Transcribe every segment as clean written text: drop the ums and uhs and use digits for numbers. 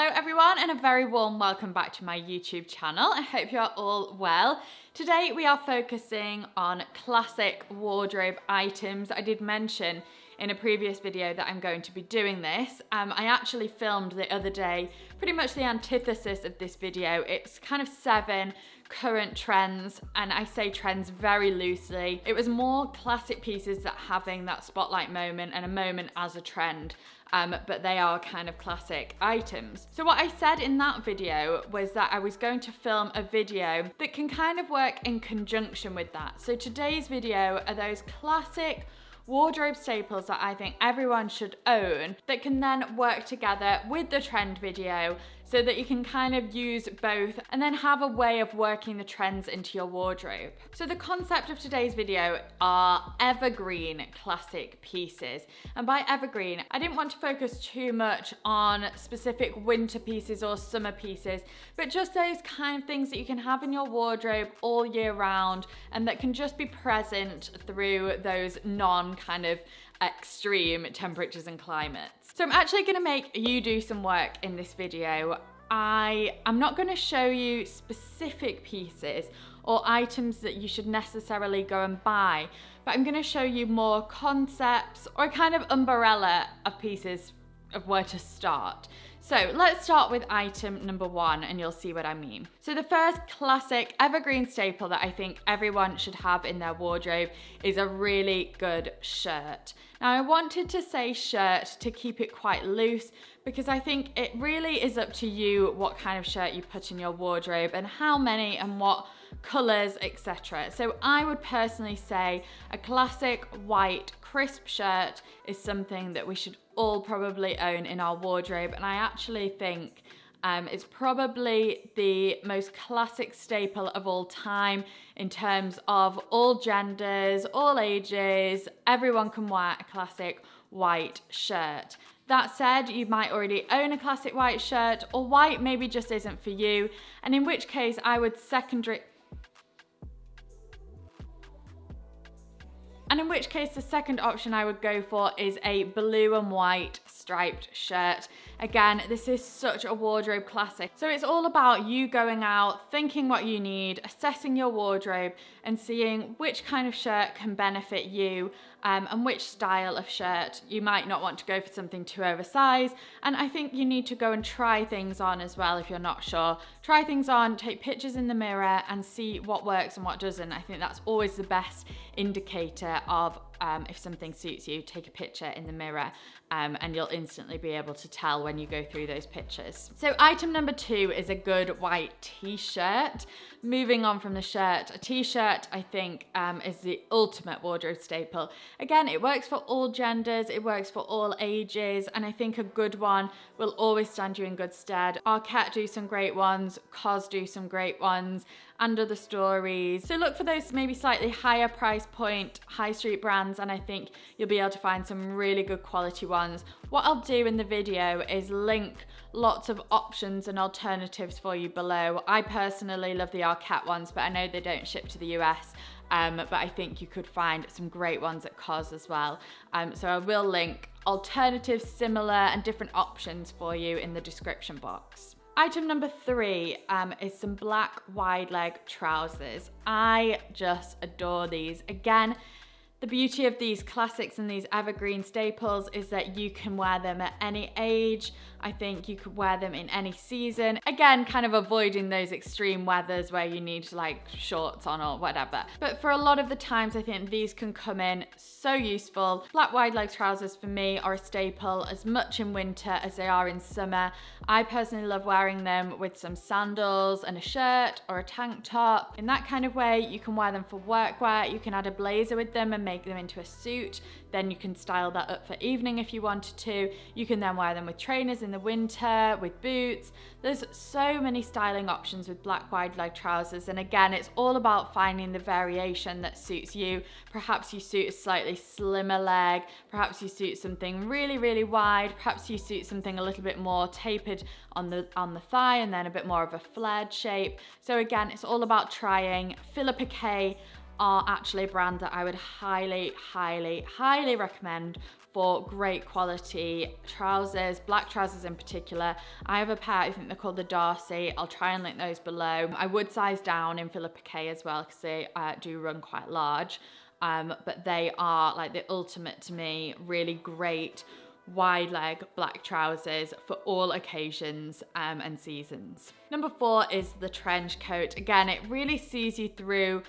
Hello everyone and a very warm welcome back to my YouTube channel. I hope you are all well. Today we are focusing on classic wardrobe items. I did mention in a previous video that I'm going to be doing this. I actually filmed the other day pretty much the antithesis of this video. It's kind of 7 current trends, and I say trends very loosely. It was more classic pieces that having that spotlight moment and a moment as a trend. But they are kind of classic items. So what I said in that video was that I was going to film a video that can kind of work in conjunction with that. So today's video are those classic wardrobe staples that I think everyone should own that can then work together with the trend video so that you can kind of use both and then have a way of working the trends into your wardrobe. So the concept of today's video are evergreen classic pieces. And by evergreen, I didn't want to focus too much on specific winter pieces or summer pieces, but just those kind of things that you can have in your wardrobe all year round and that can just be present through those kind of extreme temperatures and climates. So I'm actually going to make you do some work in this video. I'm not going to show you specific pieces or items that you should necessarily go and buy, but I'm going to show you more concepts or a kind of umbrella of pieces of where to start. So let's start with item number 1 and you'll see what I mean. So the first classic evergreen staple that I think everyone should have in their wardrobe is a really good shirt. Now I wanted to say shirt to keep it quite loose because I think it really is up to you what kind of shirt you put in your wardrobe and how many and what colours, etc. So I would personally say a classic white crisp shirt is something that we should all probably own in our wardrobe, and I actually think it's probably the most classic staple of all time in terms of all genders, all ages. Everyone can wear a classic white shirt. That said, you might already own a classic white shirt, or white maybe just isn't for you, and in which case I would the second option I would go for is a blue and white striped shirt. Again, this is such a wardrobe classic. So it's all about you going out, thinking what you need, assessing your wardrobe and seeing which kind of shirt can benefit you and which style of shirt. You might not want to go for something too oversized, and I think you need to go and try things on as well if you're not sure. Try things on, take pictures in the mirror and see what works and what doesn't. I think that's always the best indicator of if something suits you. Take a picture in the mirror and you'll instantly be able to tell when you go through those pictures. So item number 2 is a good white t-shirt. Moving on from the shirt, a t-shirt I think is the ultimate wardrobe staple. Again, it works for all genders, it works for all ages, and I think a good one will always stand you in good stead. Arket do some great ones, COS do some great ones, Under the Stories. So look for those maybe slightly higher price point high street brands, and I think you'll be able to find some really good quality ones. What I'll do in the video is link lots of options and alternatives for you below. I personally love the Arket ones, but I know they don't ship to the US. But I think you could find some great ones at COS as well. So I will link alternatives, similar and different options for you in the description box. Item number 3 is some black wide leg trousers. I just adore these. Again, the beauty of these classics and these evergreen staples is that you can wear them at any age. I think you could wear them in any season. Again, kind of avoiding those extreme weathers where you need like shorts on or whatever. But for a lot of the times, I think these can come in so useful. Black wide leg trousers for me are a staple as much in winter as they are in summer. I personally love wearing them with some sandals and a shirt or a tank top. In that kind of way, you can wear them for workwear. You can add a blazer with them and make them into a suit. Then you can style that up for evening if you wanted to. You can then wear them with trainers in the winter, with boots. There's so many styling options with black wide leg trousers, and again, it's all about finding the variation that suits you. Perhaps you suit a slightly slimmer leg, perhaps you suit something really, really wide, perhaps you suit something a little bit more tapered on the thigh and then a bit more of a flared shape. So again, it's all about trying. Philippa K are actually a brand that I would highly, highly, highly recommend for great quality trousers, black trousers in particular. I have a pair, I think they're called the Darcy. I'll try and link those below. I would size down in Philippa K as well because they do run quite large, but they are like the ultimate to me, really great wide leg black trousers for all occasions and seasons. Number 4 is the trench coat. Again, it really sees you through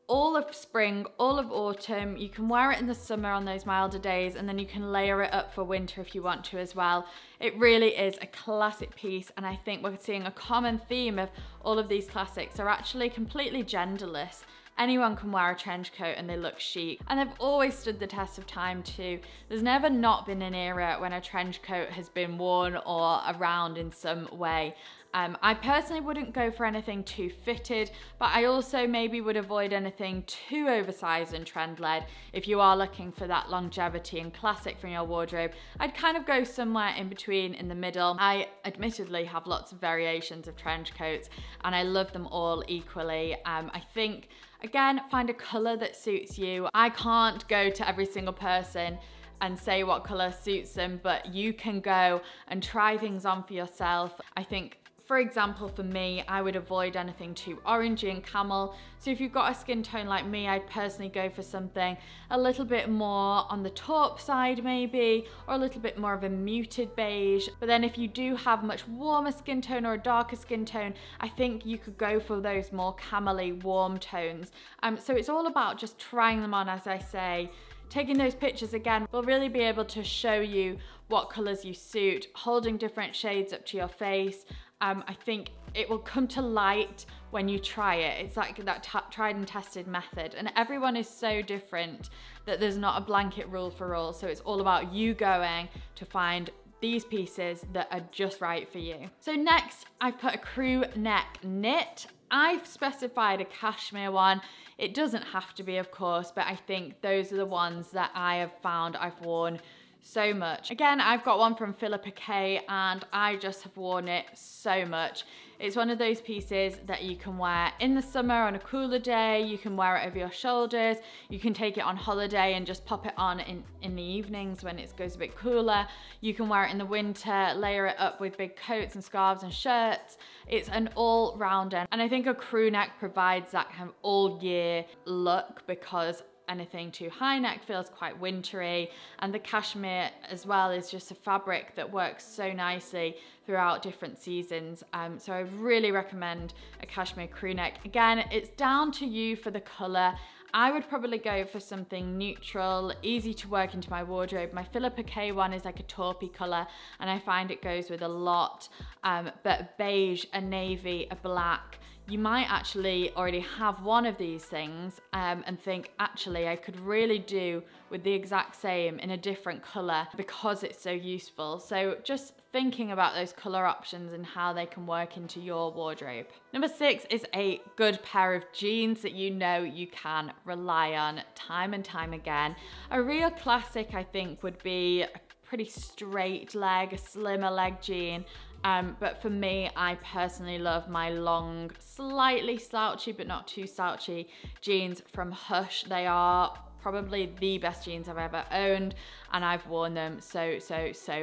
all of spring, all of autumn. You can wear it in the summer on those milder days, and then you can layer it up for winter if you want to as well. It really is a classic piece, and I think we're seeing a common theme of all of these classics are actually completely genderless. Anyone can wear a trench coat and they look chic, and they've always stood the test of time too. There's never not been an era when a trench coat has been worn or around in some way. I personally wouldn't go for anything too fitted, but I also maybe would avoid anything too oversized and trend-led. If you are looking for that longevity and classic from your wardrobe, I'd kind of go somewhere in between, in the middle. I admittedly have lots of variations of trench coats and I love them all equally. I think, again, find a color that suits you. I can't go to every single person and say what color suits them, but you can go and try things on for yourself. I think, for example, for me, I would avoid anything too orangey and camel. So if you've got a skin tone like me, I'd personally go for something a little bit more on the taupe side maybe, or a little bit more of a muted beige. But then if you do have much warmer skin tone or a darker skin tone, I think you could go for those more camel-y warm tones. So it's all about just trying them on, as I say. Taking those pictures again will really be able to show you what colors you suit, holding different shades up to your face. I think it will come to light when you try it. It's like that tried and tested method, and everyone is so different that there's not a blanket rule for all. So it's all about you going to find these pieces that are just right for you. So next, I've put a crew neck knit. I've specified a cashmere one. It doesn't have to be, of course, but I think those are the ones that I have found I've worn so much. Again, I've got one from Philippa K and I just have worn it so much. It's one of those pieces that you can wear in the summer on a cooler day. You can wear it over your shoulders. You can take it on holiday and just pop it on in the evenings when it goes a bit cooler. You can wear it in the winter, layer it up with big coats and scarves and shirts. It's an all-rounder, and I think a crew neck provides that kind of all-year look, because anything too high neck feels quite wintry, and the cashmere as well is just a fabric that works so nicely throughout different seasons. So I really recommend a cashmere crew neck. Again, it's down to you for the color. I would probably go for something neutral, easy to work into my wardrobe. My Philippa K one is like a taupey color, and I find it goes with a lot, but beige, a navy, a black. You might actually already have one of these things and think, actually, I could really do with the exact same in a different color because it's so useful. So just thinking about those color options and how they can work into your wardrobe. Number 6 is a good pair of jeans that you know you can rely on time and time again. A real classic, I think, would be a pretty straight leg, a slimmer leg jean. But for me, I personally love my long, slightly slouchy, but not too slouchy jeans from Hush. They are probably the best jeans I've ever owned, and I've worn them so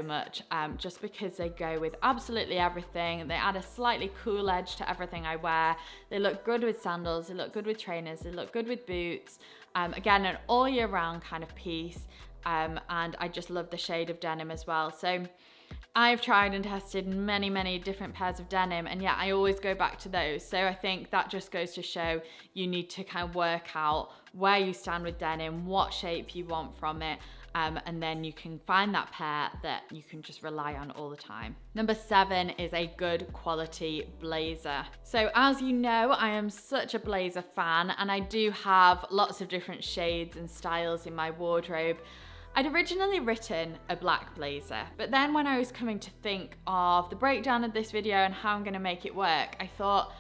much, just because they go with absolutely everything. They add a slightly cool edge to everything I wear. They look good with sandals, they look good with trainers, they look good with boots. Again, an all year round kind of piece, and I just love the shade of denim as well. So I've tried and tested many different pairs of denim, and yeah, I always go back to those. So I think that just goes to show you need to kind of work out where you stand with denim, what shape you want from it, and then you can find that pair that you can just rely on all the time. Number 7 is a good quality blazer. So as you know, I am such a blazer fan, and I do have lots of different shades and styles in my wardrobe. I'd originally written a black blazer, but then when I was coming to think of the breakdown of this video and how I'm going to make it work, I thought,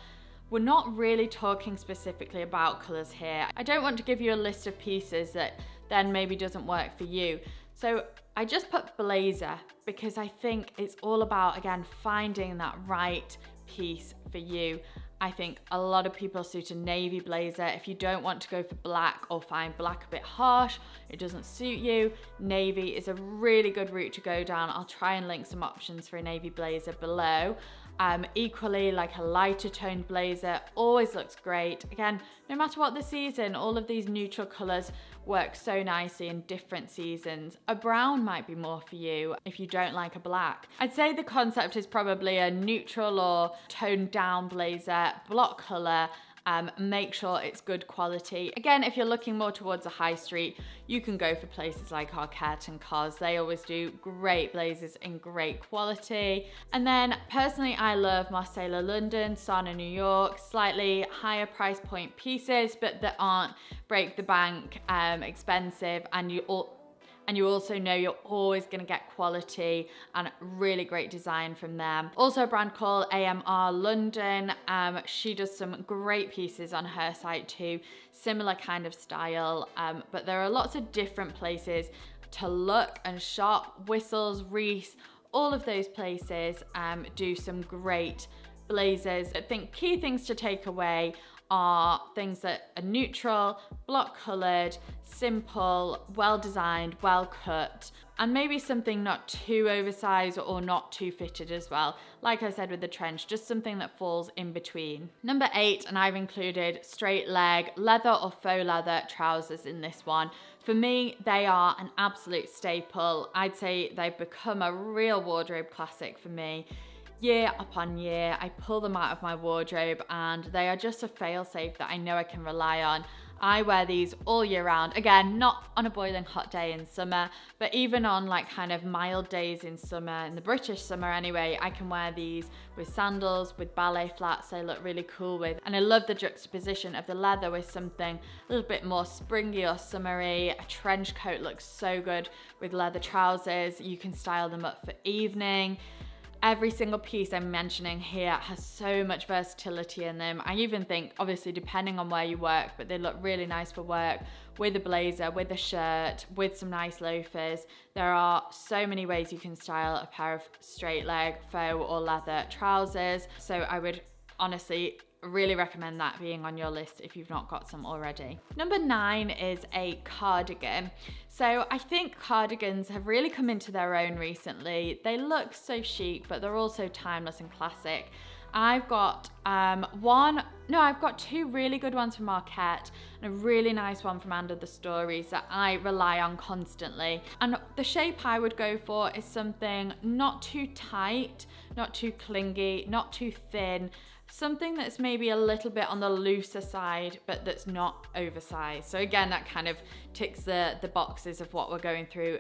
we're not really talking specifically about colours here. I don't want to give you a list of pieces that then maybe doesn't work for you. So I just put blazer because I think it's all about, again, finding that right piece for you. I think a lot of people suit a navy blazer. If you don't want to go for black or find black a bit harsh, it doesn't suit you, navy is a really good route to go down. I'll try and link some options for a navy blazer below. Equally, like a lighter toned blazer always looks great. Again, no matter what the season, all of these neutral colors work so nicely in different seasons. A brown might be more for you if you don't like a black. I'd say the concept is probably a neutral or toned down blazer, block color. Make sure it's good quality. Again, if you're looking more towards a high street, you can go for places like Arket and Cos. They always do great blazers in great quality. And then personally, I love Marcella London, Sana New York, slightly higher price point pieces, but that aren't break the bank expensive, and you also know you're always going to get quality and really great design from them. Also a brand called AMR London. She does some great pieces on her site too, similar kind of style, but there are lots of different places to look and shop. Whistles, Reese, all of those places do some great blazers. I think key things to take away are things that are neutral, block colored, simple, well designed, well cut, and maybe something not too oversized or not too fitted as well. Like I said with the trench, just something that falls in between. Number 8, and I've included straight leg leather or faux leather trousers in this one. For me, they are an absolute staple. I'd say they've become a real wardrobe classic for me. Year upon year, I pull them out of my wardrobe and they are just a fail-safe that I know I can rely on. I wear these all year round. Again, not on a boiling hot day in summer, but even on like kind of mild days in summer, in the British summer anyway, I can wear these with sandals, with ballet flats they look really cool with. And I love the juxtaposition of the leather with something a little bit more springy or summery. A trench coat looks so good with leather trousers. You can style them up for evening. Every single piece I'm mentioning here has so much versatility in them. I even think, obviously depending on where you work, but they look really nice for work, with a blazer, with a shirt, with some nice loafers. There are so many ways you can style a pair of straight leg, faux or leather trousers. So I would honestly really recommend that being on your list if you've not got some already. Number 9 is a cardigan. So I think cardigans have really come into their own recently. They look so chic, but they're also timeless and classic. I've got I've got 2 really good ones from Arket and a really nice one from Under the Stories that I rely on constantly. And the shape I would go for is something not too tight, not too clingy, not too thin, something that's maybe a little bit on the looser side, but that's not oversized. So again, that kind of ticks the boxes of what we're going through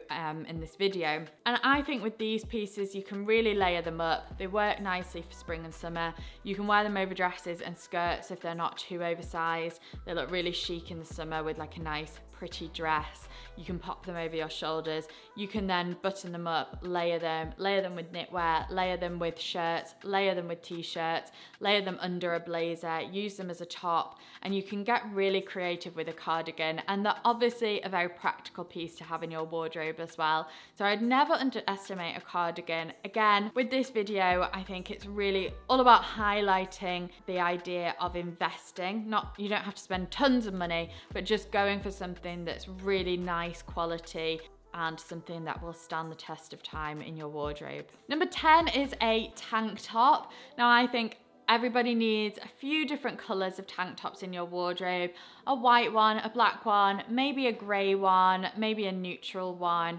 in this video. And I think with these pieces, you can really layer them up. They work nicely for spring and summer. You can wear them over dresses and skirts if they're not too oversized. They look really chic in the summer with like a nice pretty dress. You can pop them over your shoulders. You can then button them up, layer them with knitwear, layer them with shirts, layer them with t-shirts, layer them under a blazer, use them as a top, and you can get really creative with a cardigan. And they're obviously a very practical piece to have in your wardrobe as well. So I'd never underestimate a cardigan. Again, with this video, I think it's really all about highlighting the idea of investing. You don't have to spend tons of money, but just going for something that's really nice quality and something that will stand the test of time in your wardrobe. Number 10 is a tank top. Now I think everybody needs a few different colors of tank tops in your wardrobe. A white one, a black one, maybe a gray one, maybe a neutral one,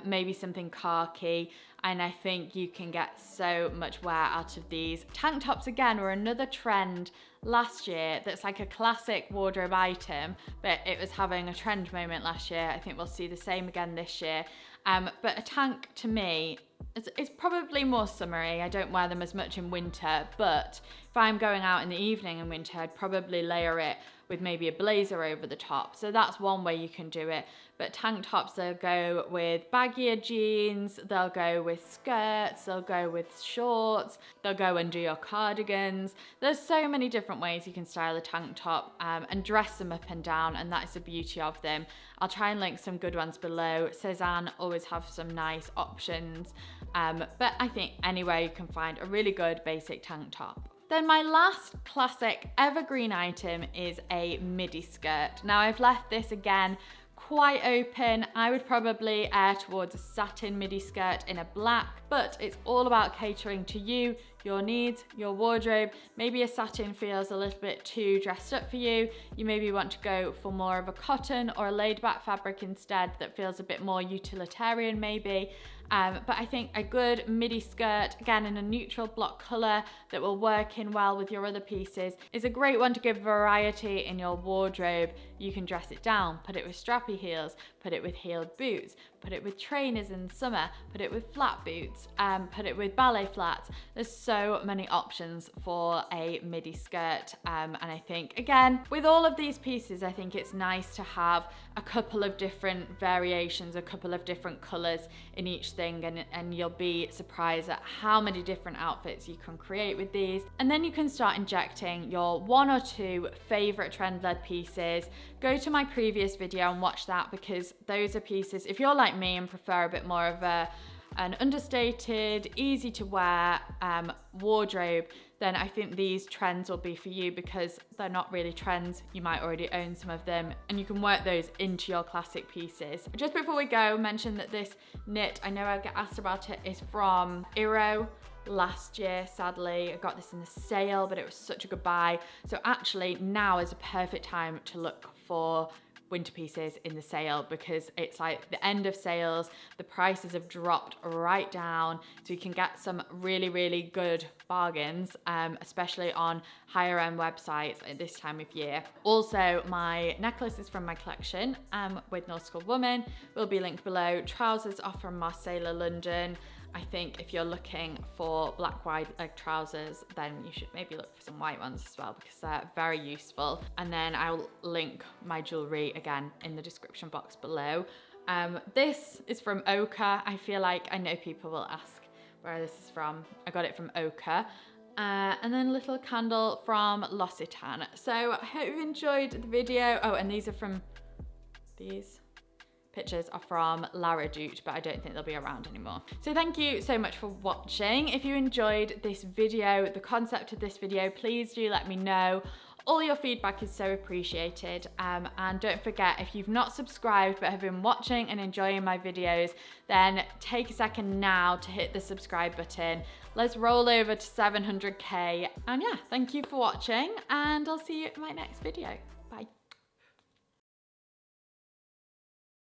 maybe something khaki. And I think you can get so much wear out of these. Tank tops again were another trend last year that's like a classic wardrobe item, but it was having a trend moment last year. I think we'll see the same again this year. But a tank to me, it's probably more summery. I don't wear them as much in winter, but if I'm going out in the evening in winter, I'd probably layer it with maybe a blazer over the top. So that's one way you can do it. But tank tops, they'll go with baggier jeans, they'll go with skirts, they'll go with shorts, they'll go under your cardigans. There's so many different ways you can style a tank top and dress them up and down, and that's the beauty of them. I'll try and link some good ones below. Cezanne always have some nice options, but I think anywhere you can find a really good basic tank top. Then my last classic evergreen item is a midi skirt. Now I've left this again quite open. I would probably err towards a satin midi skirt in a black, but it's all about catering to you, your needs, your wardrobe. Maybe a satin feels a little bit too dressed up for you. You maybe want to go for more of a cotton or a laid back fabric instead that feels a bit more utilitarian maybe. But I think a good midi skirt, again in a neutral block colour that will work in well with your other pieces, is a great one to give variety in your wardrobe. You can dress it down, put it with strappy heels, put it with heeled boots, put it with trainers in summer, put it with flat boots, put it with ballet flats. There's so many options for a midi skirt, and I think again with all of these pieces I think it's nice to have a couple of different variations, a couple of different colours in each thing, and you'll be surprised at how many different outfits you can create with these. And then you can start injecting your 1 or 2 favourite trend-led pieces. Go to my previous video and watch that, because those are pieces, if you're like me and prefer a bit more of an understated, easy to wear wardrobe, then I think these trends will be for you, because they're not really trends. You might already own some of them and you can work those into your classic pieces. Just before we go, mention that this knit, I know I get asked about it, is from Iro. Last year, sadly, I got this in the sale, but it was such a good buy. So actually now is a perfect time to look for winter pieces in the sale, because it's like the end of sales, the prices have dropped right down, so you can get some really good bargains, especially on higher end websites at this time of year. Also, my necklaces from my collection with Nautical Woman will be linked below. Trousers are from Marseille, London. I think if you're looking for black wide leg trousers, then you should maybe look for some white ones as well, because they're very useful. And then I'll link my jewelry again in the description box below. This is from Ochre. I feel like I know people will ask where this is from. I got it from Ochre. And then a little candle from L'Occitane. So I hope you enjoyed the video. Oh, and these are from these. Pictures are from La Redoute, but I don't think they'll be around anymore. So thank you so much for watching. If you enjoyed this video, the concept of this video, please do let me know. All your feedback is so appreciated. And don't forget, if you've not subscribed but have been watching and enjoying my videos, then take a second now to hit the subscribe button. Let's roll over to 700k. And yeah, thank you for watching, and I'll see you in my next video.